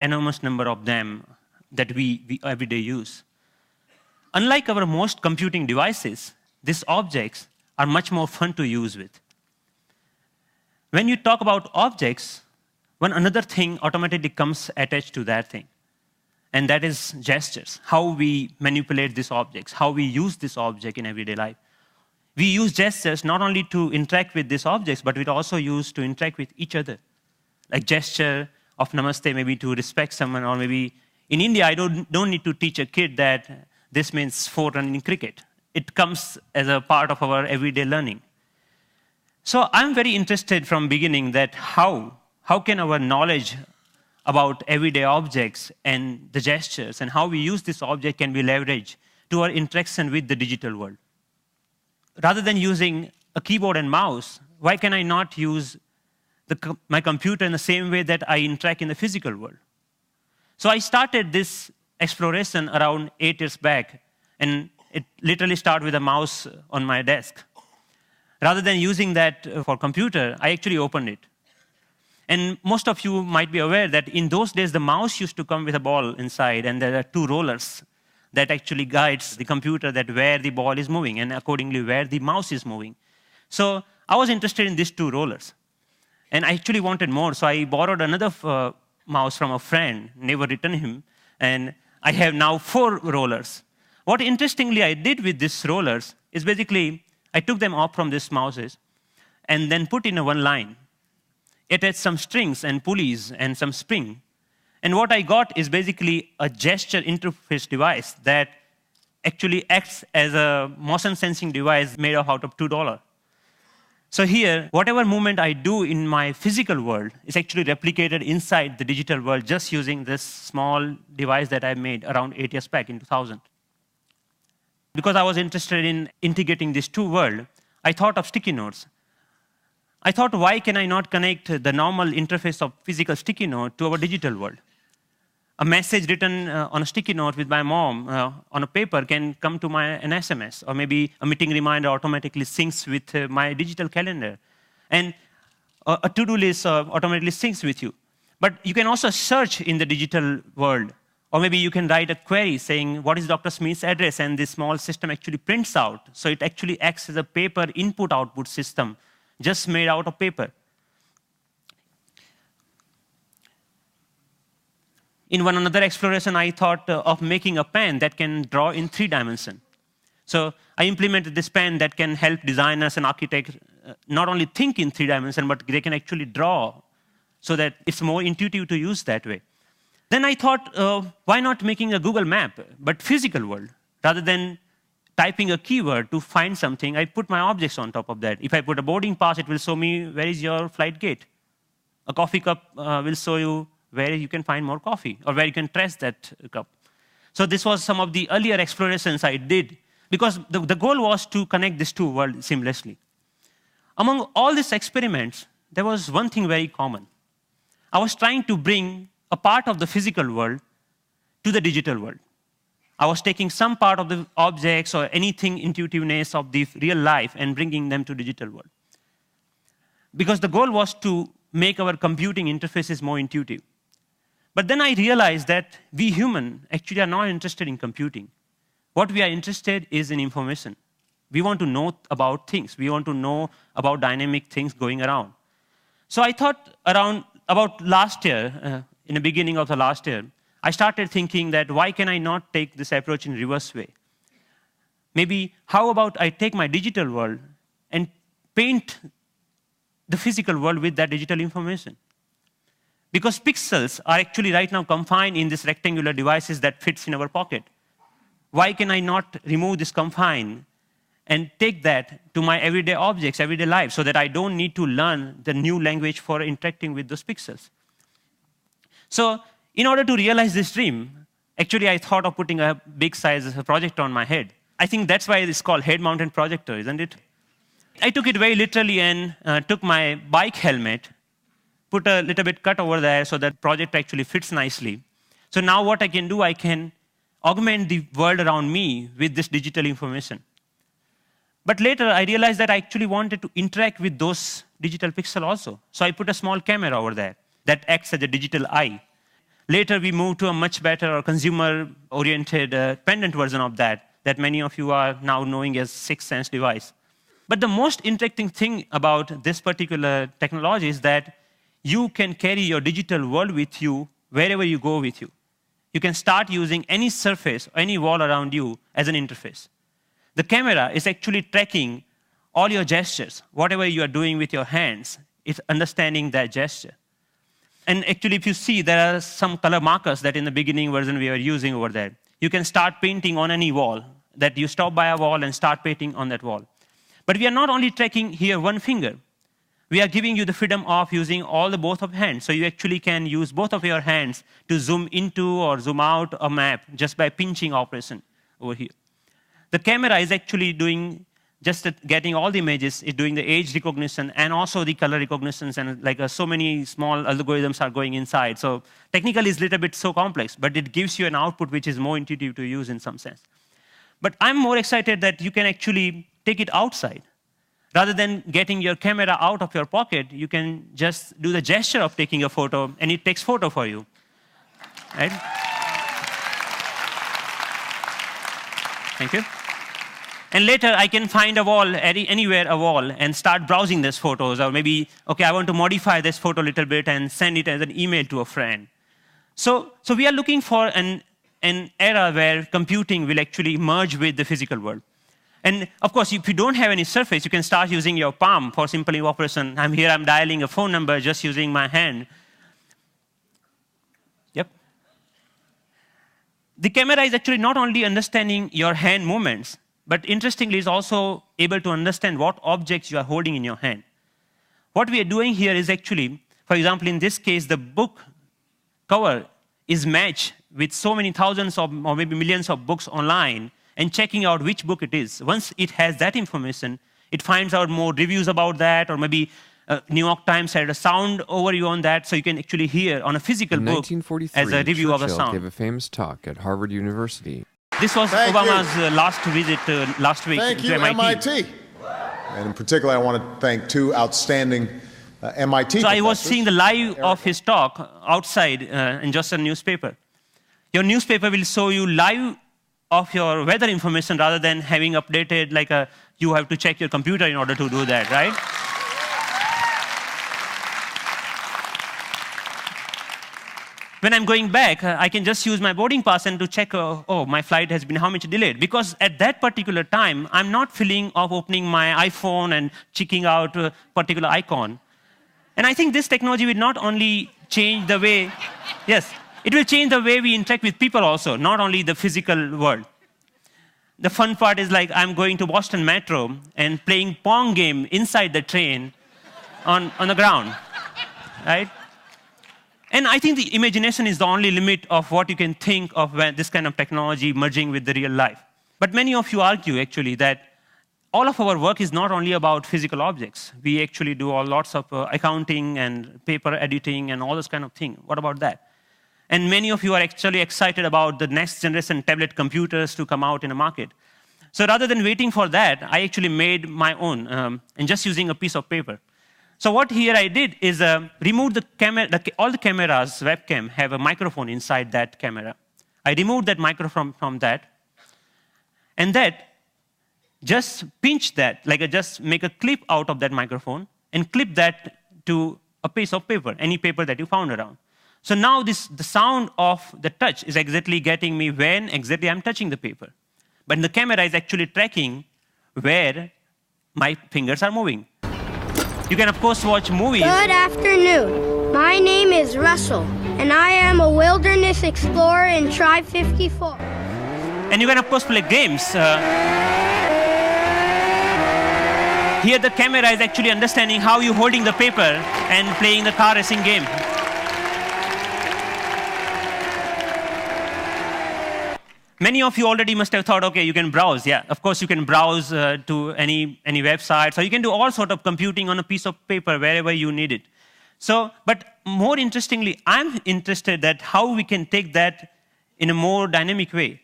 enormous number of them that we every day use. Unlike our most computing devices, these objects are much more fun to use with. When you talk about objects, one another thing automatically comes attached to that thing, and that is gestures, how we manipulate these objects, how we use this object in everyday life. We use gestures not only to interact with these objects, but we also use to interact with each other. Like gesture of namaste, maybe to respect someone, or maybe in India, I don't need to teach a kid that this means 4 run in cricket. It comes as a part of our everyday learning. So I'm very interested from beginning that how can our knowledge about everyday objects and the gestures and how we use this object can be leveraged to our interaction with the digital world. Rather than using a keyboard and mouse, why can I not use my computer in the same way that I interact in the physical world? So I started this exploration around 8 years back, and it literally started with a mouse on my desk. Rather than using that for computer, I actually opened it. And most of you might be aware that in those days, the mouse used to come with a ball inside, and there are 2 rollers that actually guides the computer that where the ball is moving and accordingly where the mouse is moving. So I was interested in these 2 rollers. And I actually wanted more, so I borrowed another mouse from a friend, never returned him, and I have now 4 rollers. What interestingly I did with these rollers is basically I took them off from these mouses and then put in a one line. It had some strings and pulleys and some spring. And what I got is basically a gesture interface device that actually acts as a motion sensing device made out of $2. So here, whatever movement I do in my physical world is actually replicated inside the digital world just using this small device that I made around 8 years back in 2000. Because I was interested in integrating these 2 worlds, I thought of sticky notes. I thought, why can I not connect the normal interface of physical sticky note to our digital world? A message written on a sticky note with my mom on a paper can come to an SMS, or maybe a meeting reminder automatically syncs with my digital calendar. And a to-do list automatically syncs with you. But you can also search in the digital world, or maybe you can write a query saying, what is Dr. Smith's address? And this small system actually prints out. So it actually acts as a paper input-output system, just made out of paper. In one another exploration, I thought of making a pen that can draw in 3 dimensions. So I implemented this pen that can help designers and architects not only think in 3 dimensions, but they can actually draw so that it's more intuitive to use that way. Then I thought, why not making a Google map, but physical world? Rather than typing a keyword to find something, I put my objects on top of that. If I put a boarding pass, it will show me where is your flight gate. A coffee cup will show you where you can find more coffee, or where you can trace that cup. So this was some of the earlier explorations I did, because the goal was to connect these 2 worlds seamlessly. Among all these experiments, there was one thing very common. I was trying to bring a part of the physical world to the digital world. I was taking some part of the objects or anything intuitiveness of the real life and bringing them to digital world. Because the goal was to make our computing interfaces more intuitive. But then I realized that we humans actually are not interested in computing. What we are interested is in information. We want to know about things. We want to know about dynamic things going around. So I thought about last year, in the beginning of the last year, I started thinking that why can I not take this approach in reverse way? Maybe how about I take my digital world and paint the physical world with that digital information? Because pixels are actually right now confined in these rectangular devices that fits in our pocket. Why can I not remove this confine and take that to my everyday objects, everyday life, so that I don't need to learn the new language for interacting with those pixels? So in order to realize this dream, actually I thought of putting a big size projector on my head. I think that's why it's called head-mounted projector, isn't it? I took it very literally and took my bike helmet, put a little bit cut over there so that project actually fits nicely. So now what I can do, I can augment the world around me with this digital information. But later I realized that I actually wanted to interact with those digital pixels also. So I put a small camera over there that acts as a digital eye. Later, we moved to a much better or consumer-oriented pendant version of that many of you are now knowing as Sence device. But the most interesting thing about this particular technology is that you can carry your digital world with you wherever you go with you. You can start using any surface, any wall around you as an interface. The camera is actually tracking all your gestures. Whatever you are doing with your hands, it's understanding that gesture. And actually, if you see, there are some color markers that in the beginning version we were using over there. You can start painting on any wall, that you stop by a wall and start painting on that wall. But we are not only tracking here one finger. We are giving you the freedom of using both of hands. So you actually can use both of your hands to zoom into or zoom out a map just by pinching operation over here. The camera is actually doing getting all the images, it's doing the age recognition and also the color recognitions, and so many small algorithms are going inside. So technically it's a little bit so complex, but it gives you an output which is more intuitive to use in some sense. But I'm more excited that you can actually take it outside. Rather than getting your camera out of your pocket, you can just do the gesture of taking a photo, and it takes photo for you, right? Thank you. And later, I can find a wall, anywhere a wall, and start browsing these photos. Or maybe, OK, I want to modify this photo a little bit and send it as an email to a friend. So we are looking for an era where computing will actually merge with the physical world. And of course, if you don't have any surface, you can start using your palm for simple operation. I'm here, I'm dialing a phone number just using my hand. Yep. The camera is actually not only understanding your hand movements, but interestingly, is also able to understand what objects you are holding in your hand. What we are doing here is actually, for example, in this case, the book cover is matched with so many thousands or maybe millions of books online and checking out which book it is. Once it has that information, it finds out more reviews about that, or maybe New York Times had a sound overview on that, so you can actually hear on a physical book as a review of a sound. Gave a famous talk at Harvard University. This was Obama's last visit last week to MIT. And in particular, I want to thank two outstanding MIT So professors. I was seeing the live of his talk outside in just a newspaper. Your newspaper will show you live of your weather information rather than having updated you have to check your computer in order to do that, right? When I'm going back, I can just use my boarding pass and to check, oh, my flight has been how much delayed. Because at that particular time, I'm not feeling of opening my iPhone and checking out a particular icon. And I think this technology will not only change the way, yes, it will change the way we interact with people also, not only the physical world. The fun part is I'm going to Boston Metro and playing Pong game inside the train on the ground, right? And I think the imagination is the only limit of what you can think of when this kind of technology merging with the real life. But many of you argue, actually, that all of our work is not only about physical objects. We actually do lots of accounting and paper editing and all this kind of thing. What about that? And many of you are actually excited about the next generation tablet computers to come out in the market. So rather than waiting for that, I actually made my own, and just using a piece of paper. So what here I did is remove the camera. All the cameras, webcam, have a microphone inside that camera. I removed that microphone from that, and that just pinch that, just make a clip out of that microphone and clip that to a piece of paper, any paper that you found around. So now the sound of the touch is exactly getting me when exactly I'm touching the paper. But the camera is actually tracking where my fingers are moving. You can, of course, watch movies. Good afternoon. My name is Russell, and I am a wilderness explorer in Tribe 54. And you can, of course, play games. Here, the camera is actually understanding how you're holding the paper and playing the car racing game. Many of you already must have thought, OK, you can browse. Yeah, of course, you can browse to any website. So you can do all sort of computing on a piece of paper wherever you need it. So, but more interestingly, I'm interested that how we can take that in a more dynamic way.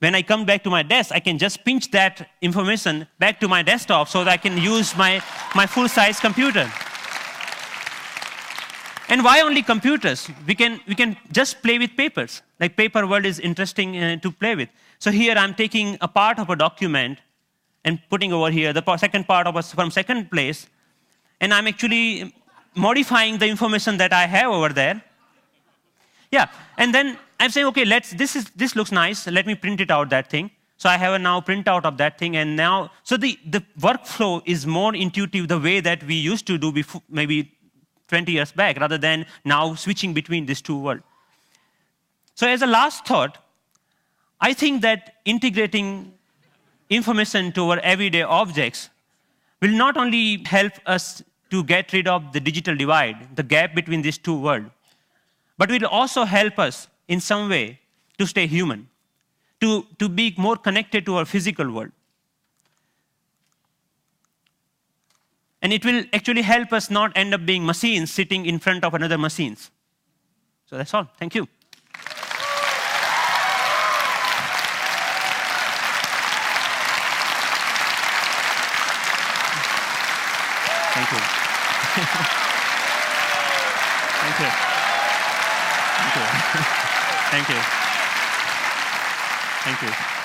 When I come back to my desk, I can just pinch that information back to my desktop so that I can use my full-size computer. And why only computers? We can just play with papers. Like paper world is interesting to play with. So here I'm taking a part of a document and putting over here the second part of from second place, and I'm actually modifying the information that I have over there. Yeah, and then I'm saying, okay, this looks nice. Let me print it out, that thing. So I have a now printout of that thing, and now, so the workflow is more intuitive the way that we used to do before, maybe 20 years back, rather than now switching between these two worlds. So as a last thought, I think that integrating information to our everyday objects will not only help us to get rid of the digital divide, the gap between these two worlds, but will also help us in some way to stay human, to be more connected to our physical world. And it will actually help us not end up being machines sitting in front of another machines. So that's all. Thank you. Thank you. Thank you. Thank you. Thank you. Thank you.